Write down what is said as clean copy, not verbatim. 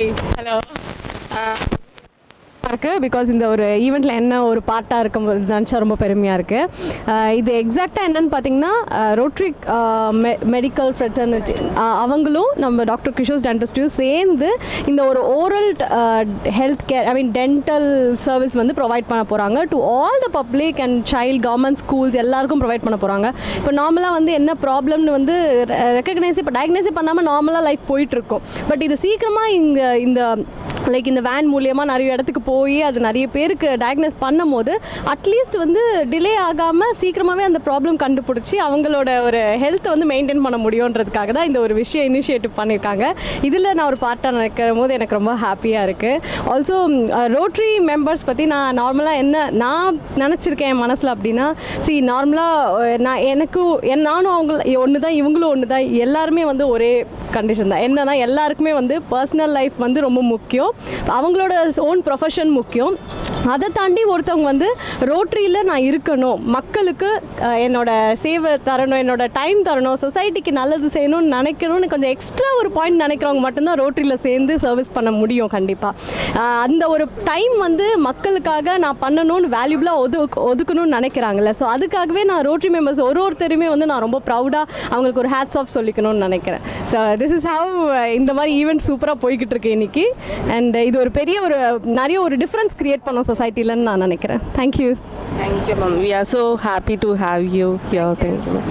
Hello இருக்குது because இந்த ஒரு ஈவெண்ட்டில் என்ன ஒரு பார்ட்டாக இருக்கும்போது நினச்சா ரொம்ப பெருமையாக இருக்குது. இது எக்ஸாக்டாக என்னன்னு பார்த்தீங்கன்னா ரோட்ரி மெடிக்கல் ஃப்ரெட்டர்னிட்டி அவங்களும் நம்ம டாக்டர் கிஷோர் டென்டிஸ்ட்டையும் சேர்ந்து இந்த ஒரு oral health care dental service வந்து ப்ரொவைட் பண்ண போகிறாங்க to all the public and child government schools எல்லாருக்கும் ப்ரொவைட் பண்ண போகிறாங்க. இப்போ நார்மலாக வந்து என்ன ப்ராப்ளம்னு வந்து இப்போ டயக்னைஸே பண்ணாமல் நார்மலாக லைஃப் போயிட்டுருக்கோம். பட் இது சீக்கிரமாக இந்த இந்த வேன் மூலியமாக நிறைய இடத்துக்கு போய் அது நிறைய பேருக்கு டயக்னைஸ் பண்ணும் போது அட்லீஸ்ட் வந்து டிலே ஆகாமல் சீக்கிரமாகவே அந்த ப்ராப்ளம் கண்டுபிடிச்சி அவங்களோட ஒரு ஹெல்த்தை வந்து மெயின்டைன் பண்ண முடியுன்றதுக்காக தான் இந்த ஒரு விஷயம் இனிஷியேட்டிவ் பண்ணியிருக்காங்க. இதில் நான் ஒரு பார்ட்டாக நினைக்கும் போது எனக்கு ரொம்ப ஹாப்பியாக இருக்குது. ஆல்சோ ரோட்ரி மெம்பர்ஸ் பற்றி நான் நார்மலாக நான் நினச்சிருக்கேன் என் மனசில் அப்படின்னா, நார்மலாக நானும் அவங்க ஒன்று தான், இவங்களும் ஒன்று தான், எல்லாருமே வந்து ஒரே கண்டிஷன் தான். என்னன்னா எல்லாருக்குமே வந்து பர்சனல் லைஃப் வந்து ரொம்ப முக்கியம், அவங்களோட ஓன் ப்ரொஃபஷன் முக்கியம். அதை தாண்டி ஒருத்தவங்க வந்து ரோட்ரியில் நான் இருக்கணும், மக்களுக்கு என்னோட சேவை தரணும், என்னோட டைம் தரணும், சொசைட்டிக்கு நல்லது செய்யணும்னு நினைக்கணும்னு கொஞ்சம் எக்ஸ்ட்ரா ஒரு பாயிண்ட் நினைக்கிறவங்க மட்டும்தான் ரோட்ரியில் சேர்ந்து சர்வீஸ் பண்ண முடியும் கண்டிப்பாக. அந்த ஒரு டைம் வந்து மக்களுக்காக நான் பண்ணணும்னு வேல்யூபிளாக ஒதுக்கணும்னு நினைக்கிறாங்கல்ல. ஸோ அதுக்காகவே நான் ரோட்ரி மெம்பர்ஸ் ஒருத்தருமே வந்து நான் ரொம்ப ப்ரௌடாக அவங்களுக்கு ஒரு ஹேட்ஸ் ஆஃப் சொல்லிக்கணும்னு நினைக்கிறேன். ஸோ திஸ் இஸ் ஹவ் இந்த மாதிரி ஈவெண்ட் சூப்பராக போய்கிட்டு இருக்கு இன்னைக்கு. அண்ட் இது ஒரு பெரிய நிறைய ஒரு டிஃப்ரென்ஸ் கிரியேட் பண்ணும் சொசைட்டிலன்னு நான் நினைக்கிறேன். Thank you ma'am. We are so happy to have you here. Thank you ma'am.